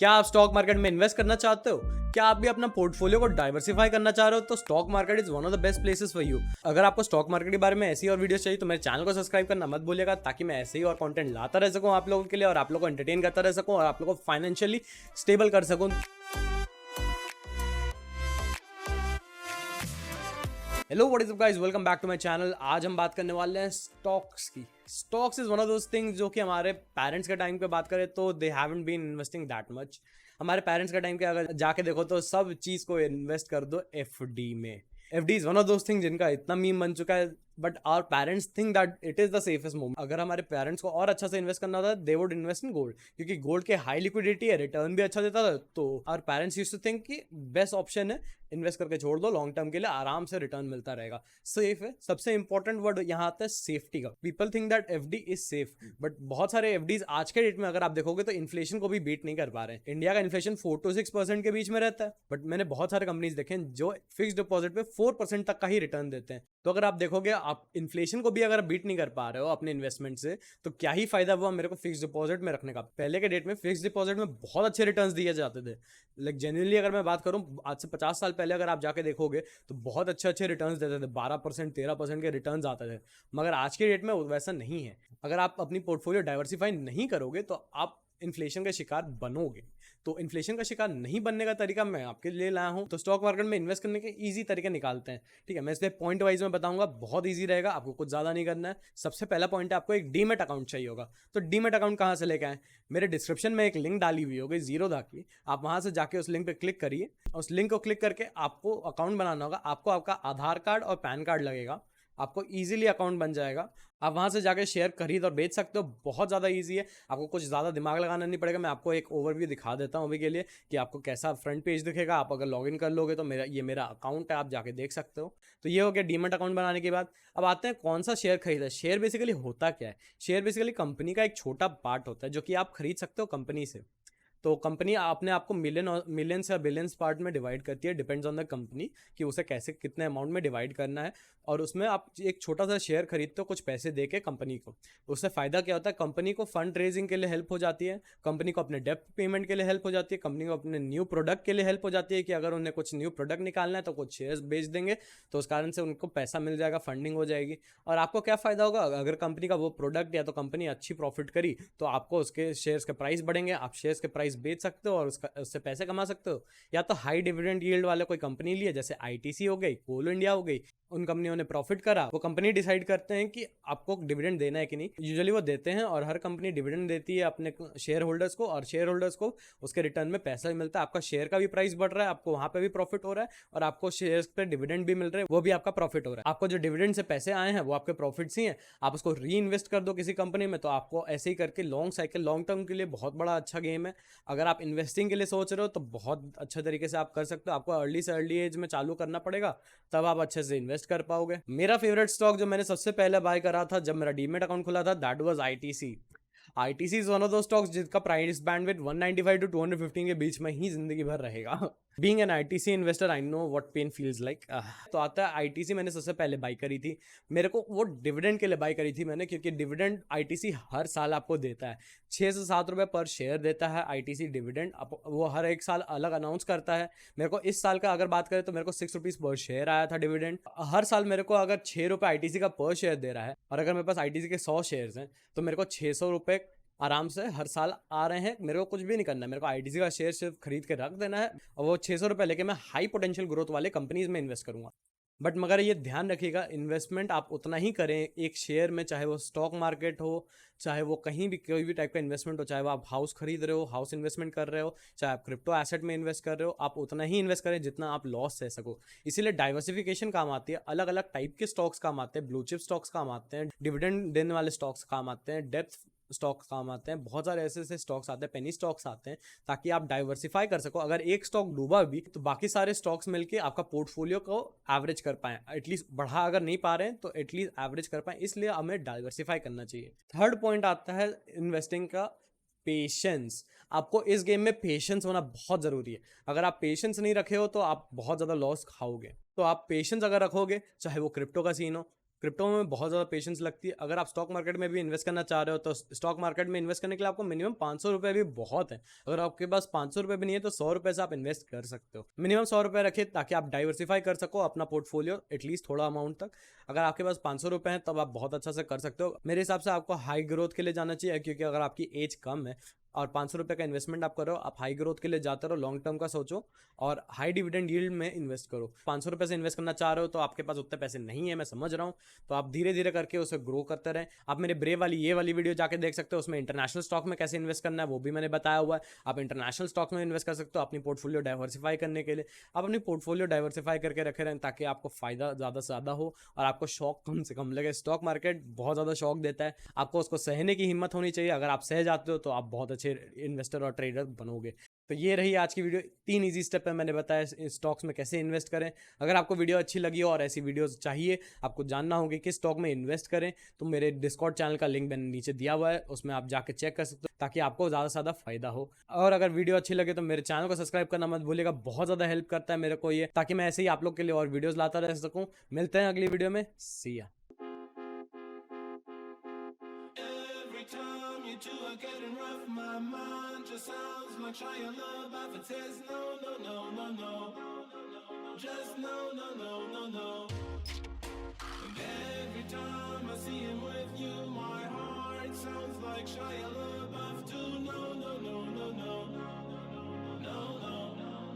क्या आप stock market में इन्वेस्ट करना चाहते हो? क्या आप भी अपना पोर्टफोलियो को डाइवर्सिफाई करना चाह रहे हो? तो stock market is one of the best places for you. अगर आपको स्टॉक मार्केट के बारे में ऐसी और वीडियोस चाहिए तो मेरे चैनल को सब्सक्राइब करना मत भूलिएगा, ताकि मैं ऐसे ही और कंटेंट लाता रह सकूं आप लोगों के लिए, और आप लोगों को एंटरटेन करता रह सकूं, और आप लोगों को फाइनेंशियली स्टेबल कर सकूं। Hello, what is up guys, welcome back to my channel. आज हम बात करने वाले हैं स्टॉक्स की। Stocks is one of those things जो कि हमारे पेरेंट्स के टाइम पे बात करें तो they haven't been investing that much. हमारे पेरेंट्स के टाइम के अगर जाके देखो तो सब चीज को इन्वेस्ट कर दो एफडी में। FD is one of those things जिनका इतना मीम बन चुका है, but our parents think that it is the safest move. अगर हमारे पेरेंट्स को और अच्छा से इन्वेस्ट करना होता है, they would invest in gold, क्योंकि गोल्ड के हाई लिक्विडिटी है, रिटर्न भी अच्छा देता था। तो our parents used to think कि बेस्ट ऑप्शन है इन्वेस्ट करके छोड़ दो, लॉन्ग टर्म के लिए आराम से रिटर्न मिलता रहेगा, सेफ है। सबसे इंपॉर्टेंट वर्ड यहाँ आता है सेफ्टी का। People think that FD is safe, but बहुत सारे एफडीज आज के डेट में अगर आप देखोगे तो इन्फ्लेशन को भी बीट नहीं कर पा रहे हैं। इंडिया का इन्फ्लेशन 4 to 6% के बीच में रहता है, बट मैंने बहुत सारे कंपनीज देखे हैं जो फिक्स डिपॉजिट पे 4% तक का ही रिटर्न देते हैं। तो अगर आप देखोगे, आप इन्फ्लेशन को भी अगर बीट नहीं कर पा रहे हो अपने इन्वेस्टमेंट से, तो क्या ही फायदा हुआ मेरे को फिक्स डिपॉजिट में रखने का। पहले के डेट में फिक्स डिपॉजिट में बहुत अच्छे रिटर्न्स दिए जाते थे। लाइक जेन्युइनली अगर मैं बात करूं, आज से 50 साल पहले अगर आप जाके देखोगे तो बहुत अच्छे अच्छे रिटर्न्स देते थे, 12% 13% के रिटर्न्स आते थे। मगर आज के डेट में वैसा नहीं है। अगर आप अपनी पोर्टफोलियो डाइवर्सिफाई नहीं करोगे तो आप इन्फ्लेशन का शिकार बनोगे। तो इन्फ्लेशन का शिकार नहीं बनने का तरीका मैं आपके लिए लाया हूं। तो स्टॉक मार्केट में इन्वेस्ट करने के इजी तरीके निकालते हैं, ठीक है। मैं इसलिए पॉइंट वाइज में बताऊंगा, बहुत इजी रहेगा, आपको कुछ ज्यादा नहीं करना है। सबसे पहला पॉइंट है, आपको एक डीमेट अकाउंट चाहिए होगा। तो डीमेट अकाउंट कहां से लेके आए? मेरे डिस्क्रिप्शन में एक लिंक डाली हुई होगी जीरोधा की, आप वहां से जाके उस लिंक पे क्लिक करिए। उस लिंक को क्लिक करके आपको अकाउंट बनाना होगा। आपको आपका आधार कार्ड और पैन कार्ड लगेगा, आपको इजीली अकाउंट बन जाएगा। आप वहां से जाके शेयर खरीद और बेच सकते हो, बहुत ज़्यादा इजी है। आपको कुछ ज़्यादा दिमाग लगाना नहीं पड़ेगा। मैं आपको एक ओवरव्यू दिखा देता हूँ अभी के लिए कि आपको कैसा फ्रंट पेज दिखेगा। आप अगर लॉगिन कर लोगे तो मेरा अकाउंट है, आप जाके देख सकते हो। तो ये हो गया डीमैट अकाउंट बनाने के बाद। अब आते हैं कौन सा शेयर खरीदा है। शेयर बेसिकली होता क्या है? शेयर बेसिकली कंपनी का एक छोटा पार्ट होता है जो कि आप खरीद सकते हो कंपनी से। तो कंपनी अपने आप को मिलियंस या बिलियंस पार्ट में डिवाइड करती है, डिपेंड्स ऑन द कंपनी कि उसे कैसे कितने अमाउंट में डिवाइड करना है। और उसमें आप एक छोटा सा शेयर खरीदते हो कुछ पैसे दे के कंपनी को। उससे फायदा क्या होता है? कंपनी को फंड रेजिंग के लिए हेल्प हो जाती है, कंपनी को अपने डेप्ट पेमेंट के लिए हेल्प हो जाती है, कंपनी को अपने न्यू प्रोडक्ट के लिए हेल्प हो जाती है कि अगर उन्हें कुछ न्यू प्रोडक्ट निकालना है तो कुछ शेयर्स बेच देंगे, तो उस कारण से उनको पैसा मिल जाएगा, फंडिंग हो जाएगी। और आपको क्या फायदा होगा? अगर कंपनी का वो प्रोडक्ट या तो कंपनी अच्छी प्रॉफिट करी तो आपको उसके शेयर्स के प्राइस बढ़ेंगे, आप शेयर्स के प्राइस बेच सकते हो और उससे पैसे कमा सकते हो। या तो हाई डिविडेंड यील्ड वाले कोई कंपनी लिए, जैसे आईटीसी हो गई, कोल इंडिया हो गई, उन कंपनियों ने प्रॉफिट करा, वो कंपनी डिसाइड करते हैं कि आपको डिविडेंड देना है कि नहीं। यूजुअली वो देते हैं, और हर कंपनी डिविडेंड देती है अपने शेयर होल्डर्स को, और शेयर होल्डर्स को उसके रिटर्न में पैसा भी मिलता है। आपका शेयर का भी प्राइस बढ़ रहा है, आपको वहां पे भी प्रॉफिट हो रहा है, और आपको शेयर्स पे डिविडेंड भी मिल रहे हैं, वो भी आपका प्रॉफिट हो रहा है। आपको जो डिविडेंड से पैसे आए हैं वो आपके प्रॉफिट्स ही हैं। आप उसको री इन्वेस्ट कर दो किसी कंपनी में, तो आपको ऐसे ही करके लॉन्ग साइकिल, लॉन्ग टर्म के लिए बहुत बड़ा अच्छा गेम है। अगर आप इन्वेस्टिंग के लिए सोच रहे हो तो बहुत अच्छे तरीके से आप कर सकते हो। आपको अर्ली से अर्ली एज में चालू करना पड़ेगा, तब आप अच्छे से इन्वेस्ट कर पाओगे। मेरा फेवरेट स्टॉक जो मैंने सबसे पहले बाय करा था जब मेरा डीमेट अकाउंट खुला था, that was ITC. ITC is one of दो स्टॉक्स जिसका प्राइस बैंडविड्थ 195 to 215 के बीच में ही जिंदगी भर रहेगा। Being an ITC investor, I know what pain feels like. तो आता है आईटीसी मैंने सबसे पहले बाई करी थी। मेरे को वो डिविडेंड के लिए बाई करी थी मैंने, क्योंकि डिविडेंड आईटीसी हर साल आपको देता है, 6 से 7 रुपए पर शेयर देता है आईटीसी डिविडेंड। वो हर एक साल अलग अनाउंस करता है। मेरे को इस साल का अगर बात करें तो मेरे को 6 रुपीज पर शेयर आया था डिविडेंड। हर साल मेरे को अगर 6 रुपए आईटीसी का पर शेयर दे रहा है, और अगर मेरे पास आईटीसी के 100 शेयर हैं, तो मेरे को 600 रुपए आराम से हर साल आ रहे हैं। मेरे को कुछ भी नहीं करना है, मेरे को आईटीसी का शेयर सिर्फ खरीद के रख देना है, और वो 600 रुपए लेके मैं हाई पोटेंशियल ग्रोथ वाले कंपनीज में इन्वेस्ट करूंगा। बट मगर ये ध्यान रखिएगा, इन्वेस्टमेंट आप उतना ही करें एक शेयर में, चाहे वो स्टॉक मार्केट हो, चाहे वो कहीं भी कोई भी टाइप का इन्वेस्टमेंट हो, चाहे वो आप हाउस खरीद रहे हो, हाउस इन्वेस्टमेंट कर रहे हो, चाहे आप क्रिप्टो एसेट में इन्वेस्ट कर रहे हो, आप उतना ही इन्वेस्ट करें जितना आप लॉस सह सको। इसीलिए डाइवर्सिफिकेशन काम आती है, अलग अलग टाइप के स्टॉक्स काम आते हैं, ब्लू चिप स्टॉक्स काम आते हैं, डिविडेंड देने वाले स्टॉक्स काम आते हैं, डेप्थ स्टॉक्स काम आते हैं, बहुत सारे ऐसे ऐसे स्टॉक्स आते हैं, पेनी स्टॉक्स आते हैं, ताकि आप डाइवर्सिफाई कर सको। अगर एक स्टॉक डूबा भी तो बाकी सारे स्टॉक्स मिलके आपका पोर्टफोलियो को एवरेज कर पाए, एटलीस्ट बढ़ा अगर नहीं पा रहे हैं तो एटलीस्ट एवरेज कर पाए। इसलिए हमें डाइवर्सिफाई करना चाहिए। थर्ड पॉइंट आता है इन्वेस्टिंग का, पेशेंस। आपको इस गेम में पेशेंस होना बहुत जरूरी है। अगर आप पेशेंस नहीं रखे हो तो आप बहुत ज्यादा लॉस खाओगे। तो आप पेशेंस अगर रखोगे, चाहे वो क्रिप्टो का सीन हो, क्रिप्टो में बहुत ज़्यादा पेशेंस लगती है। अगर आप स्टॉक मार्केट में भी इन्वेस्ट करना चाह रहे हो तो स्टॉक मार्केट में इन्वेस्ट करने के लिए आपको मिनिमम 500 रुपये भी बहुत है। अगर आपके पास 500 रुपये भी नहीं है तो 100 रुपये से आप इन्वेस्ट कर सकते हो। मिनिमम 100 रुपये रखिए ताकि आप डाइवर्सिफाई कर सको अपना पोर्टफोलियो एटलीस्ट थोड़ा अमाउंट तक। अगर आपके पास 500 रुपये हैं तब आप बहुत अच्छा से कर सकते हो। मेरे हिसाब से आपको हाई ग्रोथ के लिए जाना चाहिए, क्योंकि अगर आपकी एज कम है और 500 रुपये का इन्वेस्टमेंट आप करो, आप हाई ग्रोथ के लिए जाते रहो, लॉन्ग टर्म का सोचो और हाई डिविडेंड यील्ड में इन्वेस्ट करो। 500 रुपये से इन्वेस्ट करना चाह रहे हो तो आपके पास उतने पैसे नहीं है, मैं समझ रहा हूँ, तो आप धीरे धीरे करके उसे ग्रो करते रहें। आप मेरे ब्रेव वाली ये वाली वीडियो जाके देख सकते हो, उसमें इंटरनेशनल स्टॉक में कैसे इन्वेस्ट करना है वो भी मैंने बताया हुआ है। आप इंटरनेशनल स्टॉक में इन्वेस्ट कर सकते हो अपनी पोर्टफोलियो डाइवर्सिफाई करने के लिए। आप अपनी पोर्टफोलियो डाइवर्सिफाई करके रखे रहें ताकि आपको फायदा ज़्यादा से ज़्यादा हो और आपको शौक कम से कम लगे। स्टॉक मार्केट बहुत ज़्यादा शौक देता है, आपको उसको सहने की हिम्मत होनी चाहिए। अगर आप सह जाते हो तो आप बहुत अच्छे इन्वेस्टर और ट्रेडर बनोगे। तो ये रही आज की वीडियो। 3 इजी स्टेप है मैंने बताया स्टॉक्स में कैसे इन्वेस्ट करें। अगर आपको वीडियो अच्छी लगी हो और ऐसी वीडियोस चाहिए, आपको जानना होगी कि स्टॉक में इन्वेस्ट करें, तो मेरे डिस्कॉर्ड चैनल का लिंक मैंने नीचे दिया हुआ है, उसमें आप जाके चेक कर सकते हो ताकि आपको ज़्यादा से ज़्यादा फायदा हो। और अगर वीडियो अच्छी लगे तो मेरे चैनल को सब्सक्राइब करना मत भूलिएगा, बहुत ज़्यादा हेल्प करता है मेरे को ये, ताकि मैं ऐसे ही आप लोग के लिए और वीडियोज़ लाता रह सकूँ। मिलते हैं अगली वीडियो में, सी या। Time you two are getting rough, my mind just sounds like Shia LaBeouf. It says no, no, no, no, no, just no, no, no, no, no. And every time I see him with you, my heart sounds like Shia